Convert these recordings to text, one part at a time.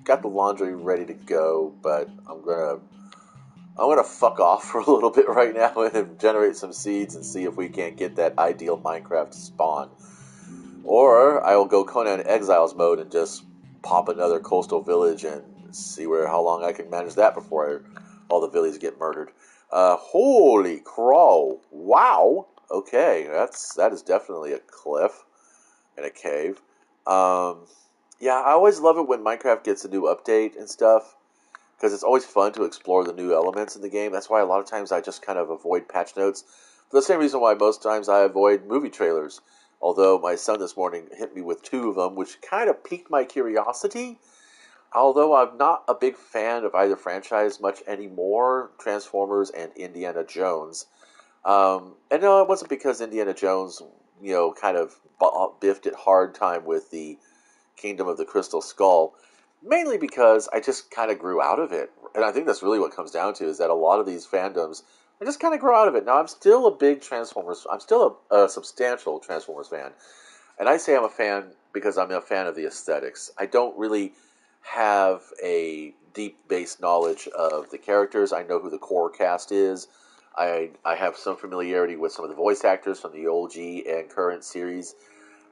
got the laundry ready to go, but I'm gonna fuck off for a little bit right now and generate some seeds and see if we can't get that ideal Minecraft spawn. Or I will go Conan Exiles mode and just pop another coastal village and see how long I can manage that before all the villages get murdered. Holy crow! Wow. Okay, that is definitely a cliff and a cave. Um, yeah, I always love it when Minecraft gets a new update and stuff because it's always fun to explore the new elements in the game. That's why a lot of times I just kind of avoid patch notes. For the same reason why most times I avoid movie trailers. Although my son this morning hit me with two of them, which kind of piqued my curiosity. Although I'm not a big fan of either franchise much anymore, Transformers and Indiana Jones. And no, it wasn't because Indiana Jones, kind of biffed it hard time with the Kingdom of the Crystal Skull. Mainly because I just kind of grew out of it. And I think that's really what comes down to is that a lot of these fandoms, I just kind of grew out of it. Now, I'm still a big Transformers, I'm still a substantial Transformers fan. And I say I'm a fan because I'm a fan of the aesthetics. I don't really have a deep base knowledge of the characters. I know who the core cast is. I have some familiarity with some of the voice actors from the OG and current series,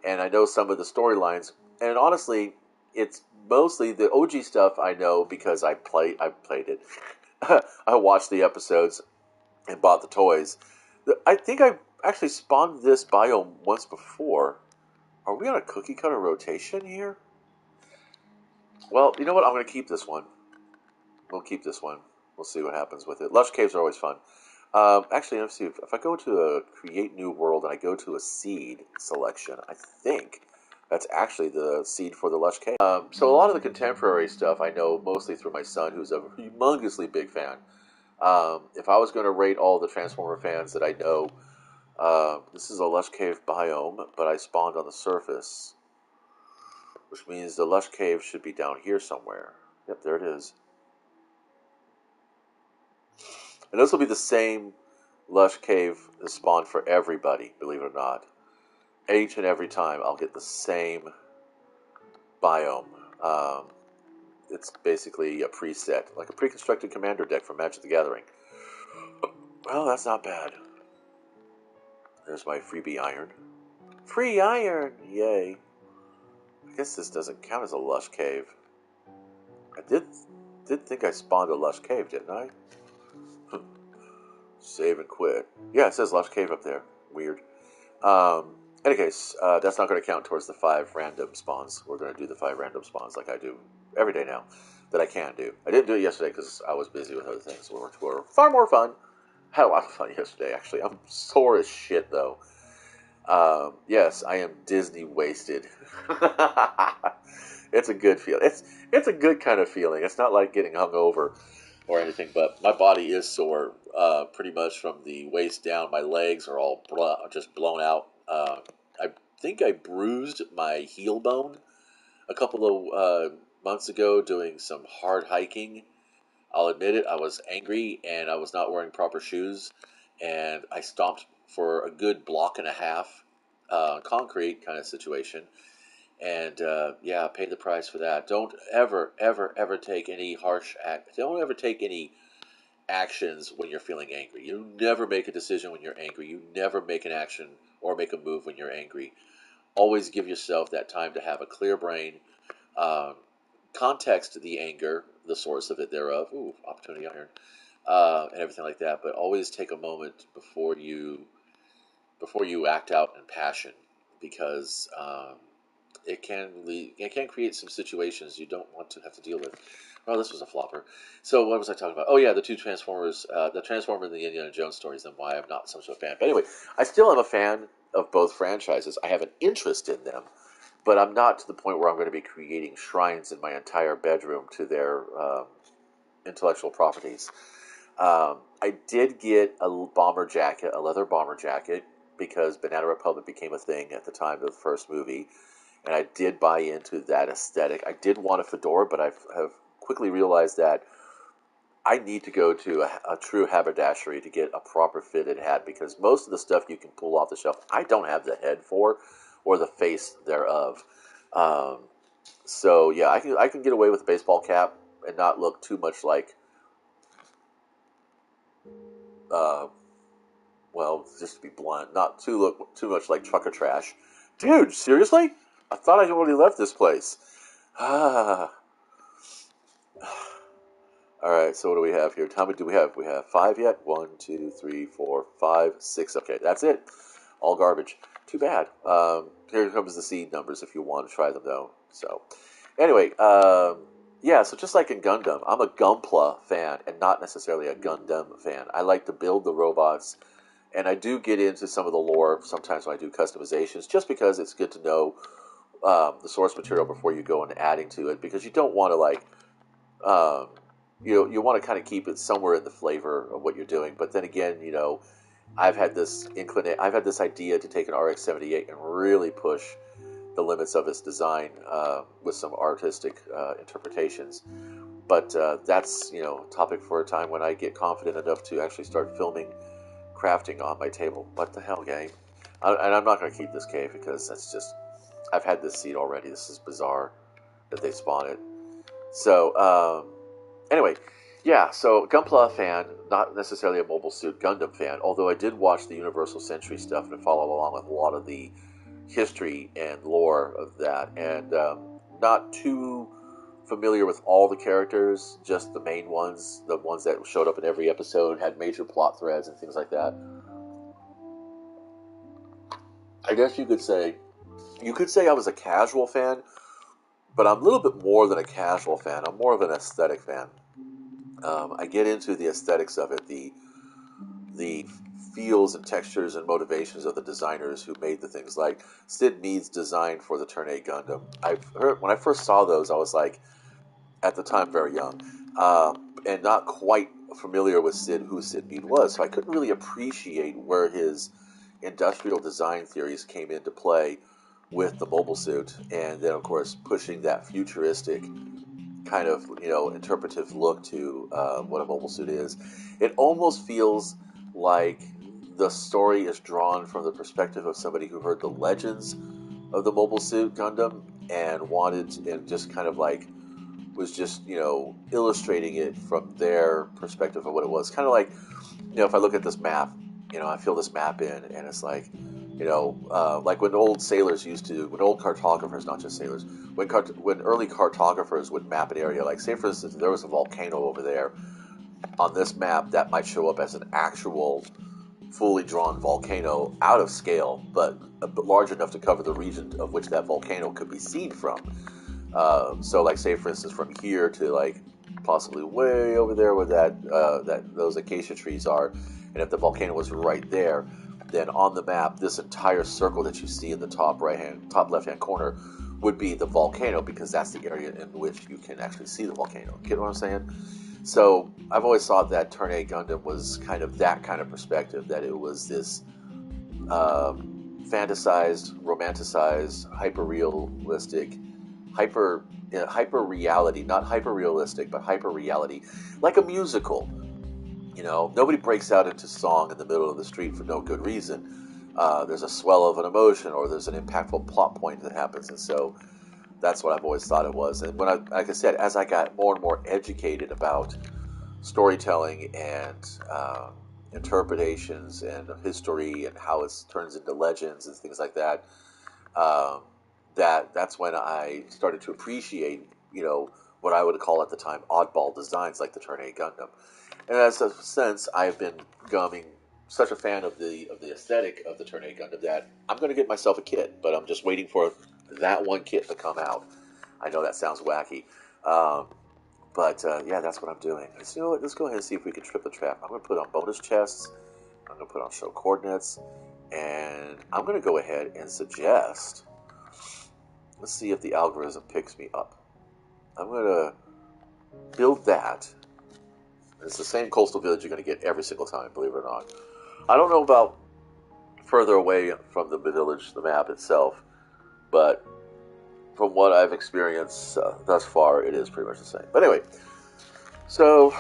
and I know some of the storylines. And honestly, it's mostly the OG stuff I know because I played it. I watched the episodes and bought the toys. I think I actually spawned this biome once before. Are we on a cookie cutter rotation here? Well, you know what? I'm going to keep this one. We'll keep this one. We'll see what happens with it. Lush caves are always fun. Actually, let's see. If I go to a create new world and I go to a seed selection, I think that's actually the seed for the lush cave. So a lot of the contemporary stuff I know mostly through my son, who's a humongously big fan. If I was going to rate all the Transformer fans that I know, this is a lush cave biome, but I spawned on the surface, which means the lush cave should be down here somewhere. Yep, there it is. And this will be the same lush cave spawn for everybody, believe it or not. Each and every time I'll get the same biome. It's basically a preset, like a pre-constructed commander deck from Magic the Gathering. Well, that's not bad. There's my freebie iron. Free iron! Yay. I guess this doesn't count as a lush cave. I did think I spawned a lush cave, didn't I? Save and quit. Yeah, it says lush cave up there. Weird. In any case, that's not going to count towards the 5 random spawns. We're going to do the 5 random spawns like I do every day now that I can do. I didn't do it yesterday because I was busy with other things, which were far more fun. Had a lot of fun yesterday, actually. I'm sore as shit, though. Yes, I am Disney wasted. It's a good feeling. It's a good kind of feeling. It's not like getting hungover or anything, but my body is sore pretty much from the waist down. My legs are all just blown out. I think I bruised my heel bone a couple of months ago doing some hard hiking. I'll admit it, I was angry and I was not wearing proper shoes, and I stomped for a good block and a half, concrete kind of situation, and yeah, paid the price for that. Don't ever, ever, ever take any Don't ever take any actions when you're feeling angry. You never make a decision when you're angry. You never make an action or make a move when you're angry. Always give yourself that time to have a clear brain. Um, Context the anger, the source of it thereof. Ooh, opportunity iron, and everything like that. But always take a moment before you act out in passion, because it can create some situations you don't want to have to deal with. Oh, this was a flopper. So what was I talking about? Oh yeah, the two Transformers, the Transformer and the Indiana Jones stories, and why I'm not such a fan. But anyway, I still am a fan of both franchises. I have an interest in them, but I'm not to the point where I'm going to be creating shrines in my entire bedroom to their intellectual properties. I did get a bomber jacket, a leather bomber jacket, because Banana Republic became a thing at the time of the first movie, and I did buy into that aesthetic. I did want a fedora, but I have quickly realized that I need to go to a true haberdashery to get a proper fitted hat, because most of the stuff you can pull off the shelf, I don't have the head for or the face thereof. Um, So yeah, I can get away with a baseball cap and not look too much like, uh, well, just to be blunt, not too look too much like trucker trash. Dude, seriously? I thought I already left this place. Ah. All right, so what do we have here? How many do we have? We have five yet? One, two, three, four, five, six. Okay, that's it. All garbage. Too bad. Here comes the seed numbers if you want to try them, though. So, anyway, yeah, so just like in Gundam, I'm a Gunpla fan and not necessarily a Gundam fan. I like to build the robots, and I do get into some of the lore sometimes when I do customizations, just because it's good to know the source material before you go and adding to it, because you don't want to like um, you want to kind of keep it somewhere in the flavor of what you're doing. But then again, I've had this idea to take an RX-78 and really push the limits of its design with some artistic interpretations. But that's a topic for a time when I get confident enough to actually start filming crafting on my table. What the hell, game? And I'm not going to keep this cave because that's just I've had this seed already. This is bizarre that they spawn it. So anyway, yeah. So Gunpla fan, not necessarily a Mobile Suit Gundam fan. Although I did watch the Universal Century stuff and follow along with a lot of the history and lore of that, and not too familiar with all the characters, just the main ones, the ones that showed up in every episode, had major plot threads and things like that. I guess you could say I was a casual fan, but I'm a little bit more than a casual fan. I'm more of an aesthetic fan. I get into the aesthetics of it, the feels and textures and motivations of the designers who made the things. Like Sid Mead's design for the Turn 8 Gundam. I've heard when I first saw those, I was like, at the time, very young, and not quite familiar with who Sid Mead was, so I couldn't really appreciate where his industrial design theories came into play with the mobile suit, and then of course pushing that futuristic kind of interpretive look to what a mobile suit is. It almost feels like the story is drawn from the perspective of somebody who heard the legends of the Mobile Suit Gundam and just kind of like was just illustrating it from their perspective of what it was. Kind of like if I look at this map, I fill this map in, and it's like like when old sailors when old cartographers, not just sailors, when early cartographers would map an area, like say for instance there was a volcano over there on this map, that might show up as an actual fully drawn volcano out of scale, but large enough to cover the region of which that volcano could be seen from. So, like, say for instance, from here to like possibly way over there where that those acacia trees are, and if the volcano was right there, then on the map, this entire circle that you see in the top left hand corner would be the volcano, because that's the area in which you can actually see the volcano. Get what I'm saying? So I've always thought that Turn 8 Gundam was kind of that kind of perspective, that it was this fantasized, romanticized, hyper realistic, hyper reality, not hyper realistic, but hyper reality, like a musical. Nobody breaks out into song in the middle of the street for no good reason. There's a swell of an emotion, or there's an impactful plot point that happens, and so that's what I've always thought it was. And like I said, as I got more and more educated about storytelling and interpretations and history and how it turns into legends and things like that, um, that's when I started to appreciate, what I would call at the time oddball designs like the Turn 8 Gundam. And as a sense, I've been becoming such a fan of the aesthetic of the Turn 8 Gundam that I'm going to get myself a kit, but I'm just waiting for that one kit to come out. I know that sounds wacky. But yeah, that's what I'm doing. So, you know what? Let's go ahead and see if we can trip the trap. I'm going to put on bonus chests. I'm going to put on show coordinates. And I'm going to go ahead and suggest. Let's see if the algorithm picks me up. I'm going to build that. It's the same coastal village you're going to get every single time, believe it or not. I don't know about further away from the village, the map itself, but from what I've experienced thus far, it is pretty much the same. But anyway, so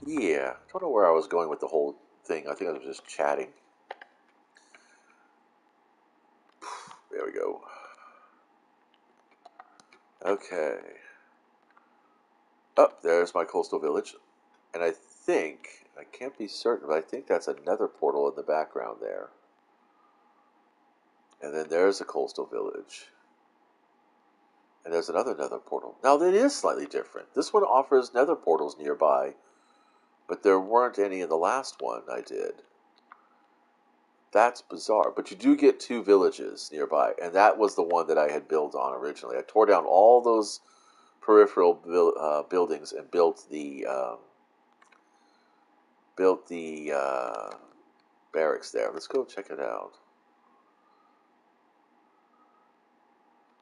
yeah, I don't know where I was going with the whole thing. I think I was just chatting. There we go. Okay. Oh, there's my coastal village. And I think, I can't be certain, but I think that's another portal in the background there. And then there's a coastal village. And there's another nether portal. Now, that is slightly different. This one offers nether portals nearby, but there weren't any in the last one I did. That's bizarre. But you do get two villages nearby, and that was the one that I had built on originally. I tore down all those peripheral buildings and built the barracks there. Let's go check it out.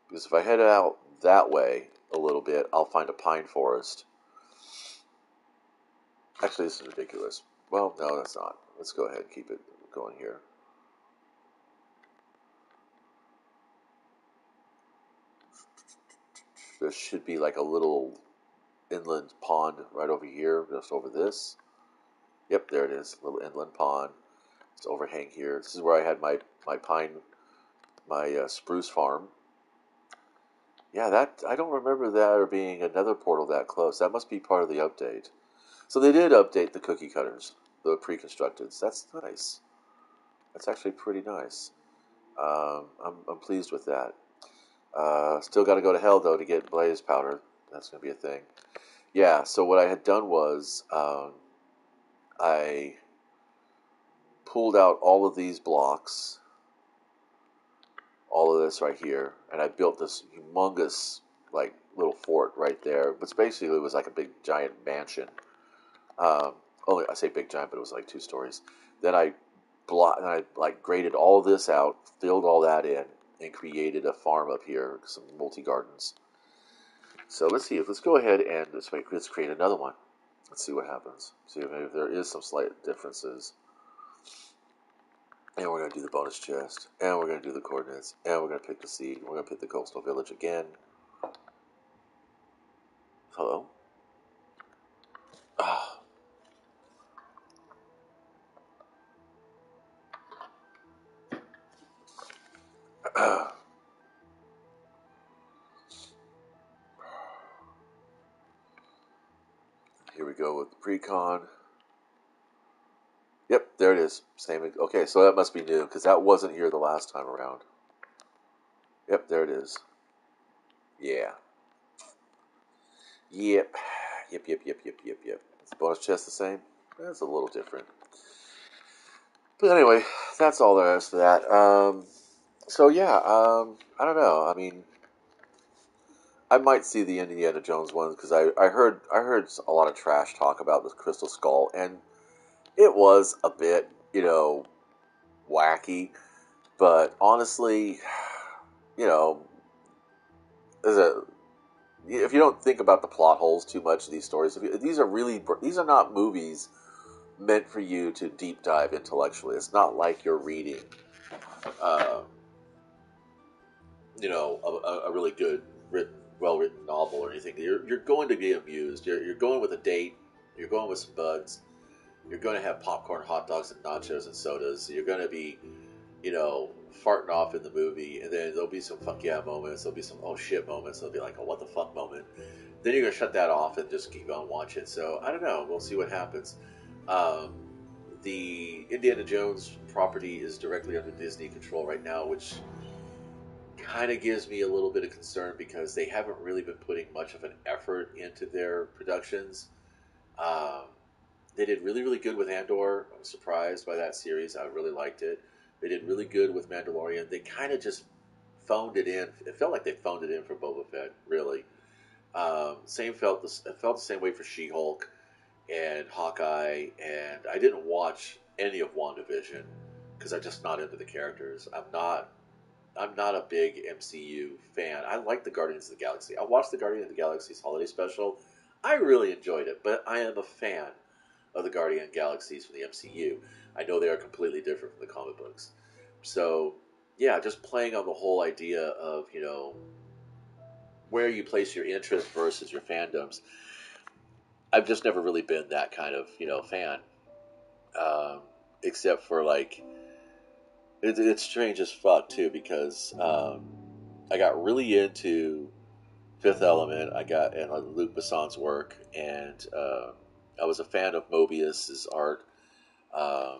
Because if I head out that way a little bit, I'll find a pine forest. Actually, this is ridiculous. Well, no, that's not. Let's go ahead and keep it going here. There should be like a little inland pond right over here, just over this. Yep, there it is. Little inland pond. It's overhang here. This is where I had my spruce farm. Yeah, that I don't remember there being another portal that close. That must be part of the update. So they did update the cookie cutters, the pre-constructeds. That's nice. That's actually pretty nice. I'm pleased with that. Still got to go to hell though to get blaze powder. That's gonna be a thing. Yeah. So what I had done was I pulled out all of these blocks, all of this right here, and I built this humongous like little fort right there. But basically, it was like a big giant mansion. Only I say big giant, but it was like 2 stories. Then I like graded all of this out, filled all that in, and created a farm up here, some multi gardens. So let's go ahead and let's create another one. Let's see what happens. See if there is some slight differences. And we're going to do the bonus chest. And we're going to do the coordinates. And we're going to pick the seed. We're going to pick the coastal village again. Hello? Ah. Here we go with the pre-con. Yep, there it is. Same. Okay, so that must be new because that wasn't here the last time around. Yep, there it is. Yeah. Yep. Yep. Is the bonus chest the same? That's a little different. But anyway, that's all there is to that. So yeah, I don't know. I mean, I might see the Indiana Jones ones because I heard a lot of trash talk about the Crystal Skull, and it was a bit wacky. But honestly, you know, as a if you don't think about the plot holes too much of these stories, these are not movies meant for you to deep dive intellectually. It's not like you're reading, uh, a really good well written novel or anything. You're going to be amused. You're going with a date. You're going with some buds. You're going to have popcorn, hot dogs, and nachos and sodas. You're going to be, farting off in the movie, and then there'll be some fuck yeah moments. There'll be some oh shit moments. There'll be like a what the fuck moment. Then you're gonna shut that off and just keep on watching. So I don't know. We'll see what happens. Um, the Indiana Jones property is directly under Disney control right now, which kind of gives me a little bit of concern because they haven't really been putting much of an effort into their productions. Um, they did really, really good with Andor. I was surprised by that series. I really liked it. They did really good with Mandalorian. They kind of just phoned it in. It felt like they phoned it in for Boba Fett, really. It felt the same way for She-Hulk and Hawkeye, and I didn't watch any of WandaVision because I'm just not into the characters. I'm not a big MCU fan. I like the Guardians of the Galaxy. I watched the Guardians of the Galaxy's holiday special. I really enjoyed it, but I am a fan of the Guardian Galaxies from the MCU. I know they are completely different from the comic books. So, yeah, just playing on the whole idea of, where you place your interest versus your fandoms. I've just never really been that kind of, fan. Um, except for, like, it's strange as fuck, too, because I got really into Fifth Element. I got and Luc Besson's work, and I was a fan of Mobius's art. Um,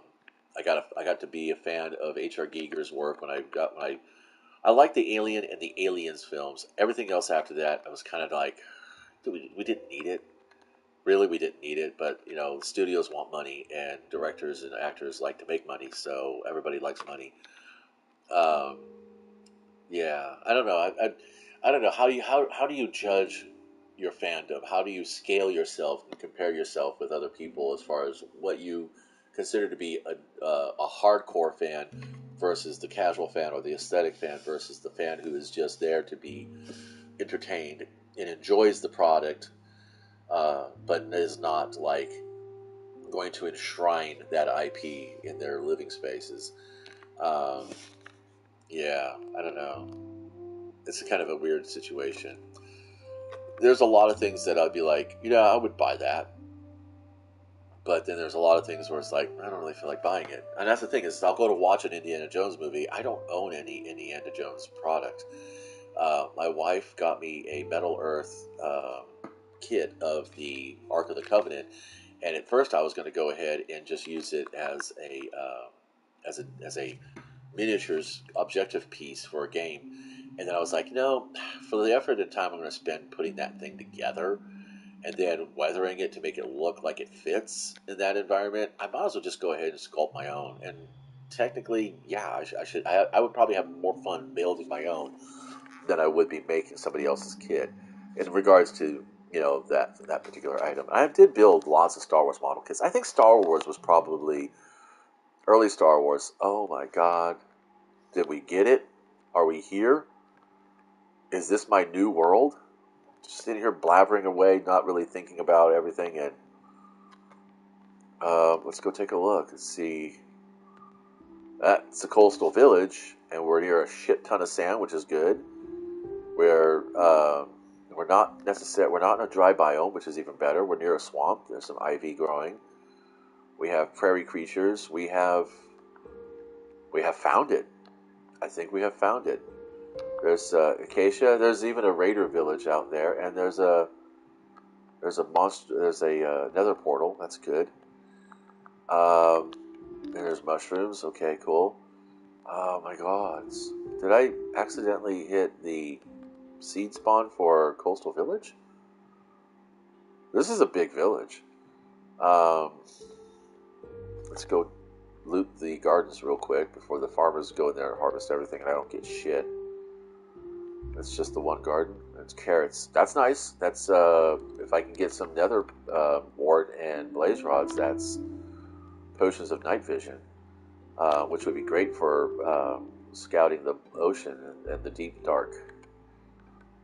I got to be a fan of H.R. Giger's work when I liked the Alien and the Aliens films. Everything else after that, I was kind of like, we didn't need it. Really, we didn't need it. But studios want money, and directors and actors like to make money, so everybody likes money. Um, yeah, I don't know. I don't know how do you judge your fandom? How do you scale yourself and compare yourself with other people as far as what you consider to be a hardcore fan versus the casual fan or the aesthetic fan versus the fan who is just there to be entertained and enjoys the product, but is not like going to enshrine that IP in their living spaces. Um, yeah, I don't know. It's a kind of a weird situation. There's a lot of things that I'd be like, I would buy that. But then there's a lot of things where it's like, I don't really feel like buying it. And that's the thing is, I'll go to watch an Indiana Jones movie. I don't own any Indiana Jones product. My wife got me a Metal Earth kit of the Ark of the Covenant, and at first I was going to go ahead and just use it as a miniatures objective piece for a game. And then I was like, no, for the effort and time I'm going to spend putting that thing together and then weathering it to make it look like it fits in that environment, I might as well just go ahead and sculpt my own. And technically, yeah, I should. I would probably have more fun building my own than I would be making somebody else's kit. In regards to that particular item, I did build lots of Star Wars model kits. I think Star Wars was probably early Star Wars. Oh my God, did we get it? Are we here? Is this my new world? Just sitting here blabbering away, not really thinking about everything. And let's go take a look and see. That's a coastal village, and we're near a shit ton of sand, which is good. We're not necessarily, we're not in a dry biome, which is even better. We're near a swamp. There's some ivy growing. We have prairie creatures. We have found it. I think we have found it. There's acacia. There's even a raider village out there, and there's a monster. There's a nether portal. That's good. And there's mushrooms. Okay, cool. Oh my God! Did I accidentally hit the seed spawn for Coastal Village? This is a big village. Let's go loot the gardens real quick before the farmers go in there and harvest everything and I don't get shit. It's just the one garden. It's carrots. That's nice. That's if I can get some nether wart and blaze rods, that's potions of night vision, which would be great for scouting the ocean and the deep dark.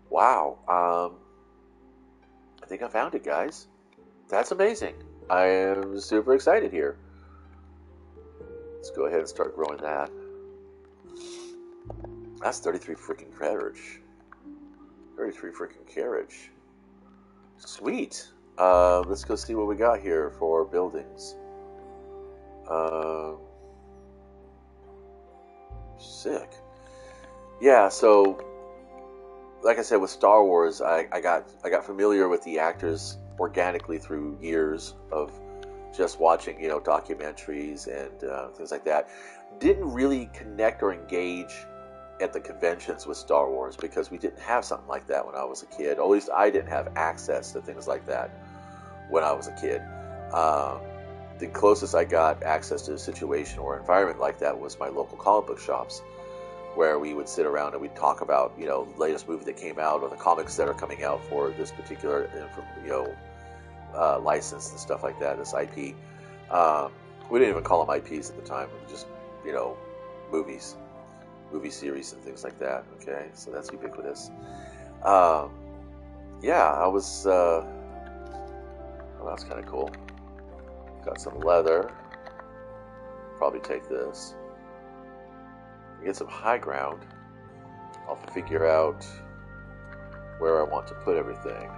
Wow. I think I found it, guys. That's amazing. I am super excited here. Let's go ahead and start growing that. That's 33 freaking carriage. 33 freaking carriage. Sweet. Let's go see what we got here for buildings. Sick. Yeah, so like I said, with Star Wars, I got familiar with the actors organically through years of just watching, documentaries and things like that. Didn't really connect or engage at the conventions with Star Wars because we didn't have something like that when I was a kid. Or at least I didn't have access to things like that when I was a kid. The closest I got access to a situation or environment like that was my local comic book shops, where we would sit around and we'd talk about, the latest movie that came out or the comics that are coming out for this particular, license and stuff like that, this IP. We didn't even call them IPs at the time. We just, movies, movie series and things like that. Okay, so that's ubiquitous. Yeah, I was, well, that's kind of cool. Got some leather. Probably take this. Get some high ground. I'll figure out where I want to put everything.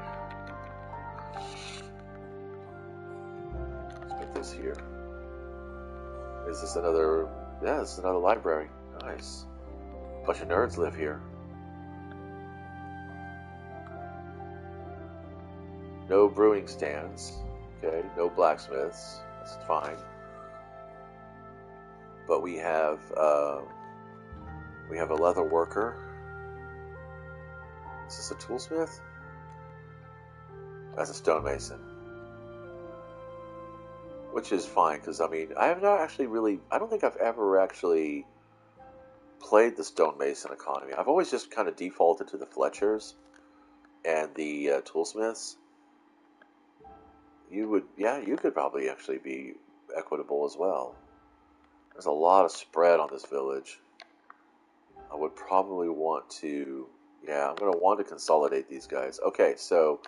Let's put this here. Is this another... Yeah, this is another library. Nice. A bunch of nerds live here. No brewing stands. Okay, no blacksmiths. That's fine. But we have a leather worker. Is this a toolsmith? That's a stonemason. Which is fine, because I mean, I have not actually really. I don't think I've ever actually played the stonemason economy. I've always just kind of defaulted to the Fletchers and the toolsmiths. You could probably actually be equitable as well. There's a lot of spread on this village. I would probably want to, I'm going to want to consolidate these guys. Okay, so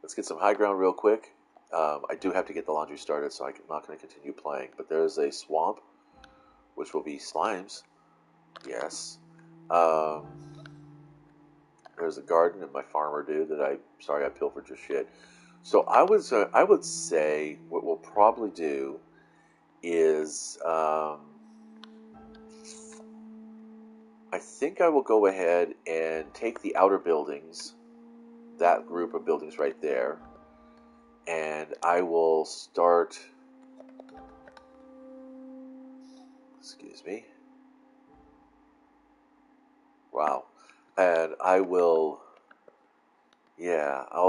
let's get some high ground real quick. I do have to get the laundry started, so I'm not going to continue playing. But there's a swamp, which will be slimes. Yes. There's a garden and my farmer dude that I pilfered your shit. So I would say what we'll probably do is, I think I will go ahead and take the outer buildings, that group of buildings right there, and I will start, excuse me, wow, and I'll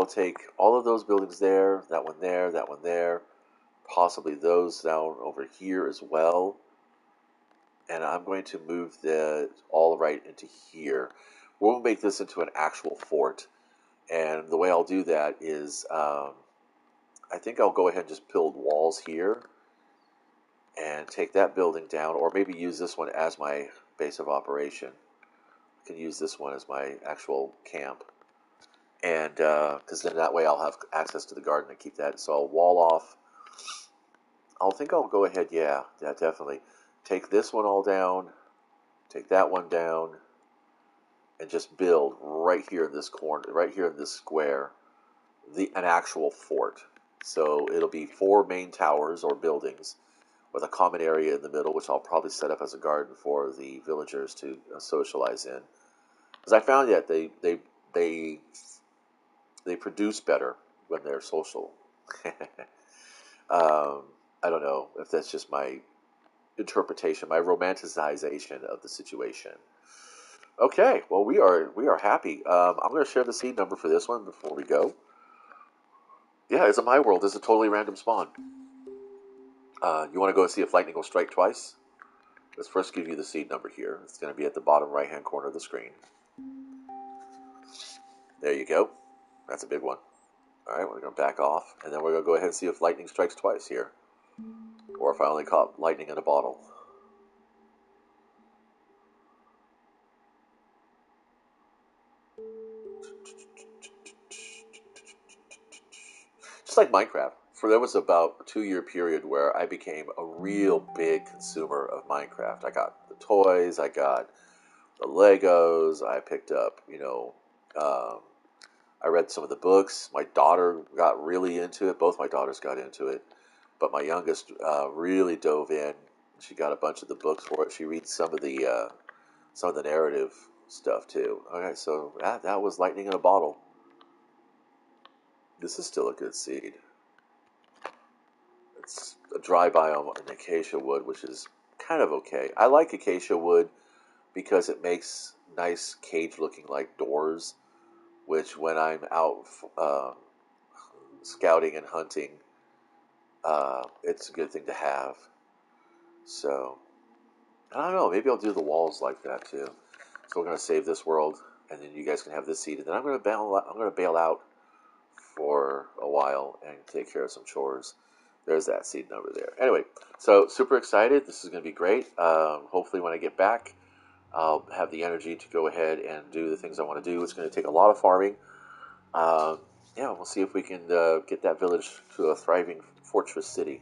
take all of those buildings there, that one there, that one there, possibly those down over here as well. And I'm going to move that all right into here. We'll make this into an actual fort. And the way I'll do that is, I think I'll go ahead and just build walls here and take that building down, or maybe use this one as my base of operation. I can use this one as my actual camp. And because then that way I'll have access to the garden and keep that. So I'll wall off. I'll go ahead, definitely. Take this one all down, take that one down, and just build right here in this corner, right here in this square, an actual fort. So it'll be 4 main towers or buildings with a common area in the middle, which I'll probably set up as a garden for the villagers to socialize in. Because I found that they produce better when they're social. I don't know if that's just my interpretation, my romanticization of the situation. Okay, well we are happy. I'm going to share the seed number for this one before we go. Yeah, it's a my world. It's a totally random spawn. You want to go see if lightning will strike twice? Let's first give you the seed number here. It's going to be at the bottom right hand corner of the screen. There you go. That's a big one. All right, we're going to back off, and then we're going to go ahead and see if lightning strikes twice here, or if I only caught lightning in a bottle. Just like Minecraft. There was about a 2-year period where I became a real big consumer of Minecraft. I got the toys, I got the Legos, I picked up, I read some of the books. My daughter got really into it. Both my daughters got into it. But my youngest really dove in. She got a bunch of the books for it. She reads some of the narrative stuff too. Okay, so that was lightning in a bottle. This is still a good seed. It's a dry biome in acacia wood, which is kind of okay. I like acacia wood because it makes nice cage-looking like doors, which when I'm out scouting and hunting, it's a good thing to have. So, I don't know, maybe I'll do the walls like that too. So we're going to save this world, and then you guys can have this seed, and then I'm going to bail out for a while and take care of some chores. There's that seed number there. Anyway, so super excited. This is going to be great. Hopefully when I get back, I'll have the energy to go ahead and do the things I want to do. It's going to take a lot of farming. We'll see if we can get that village to a thriving fortress city.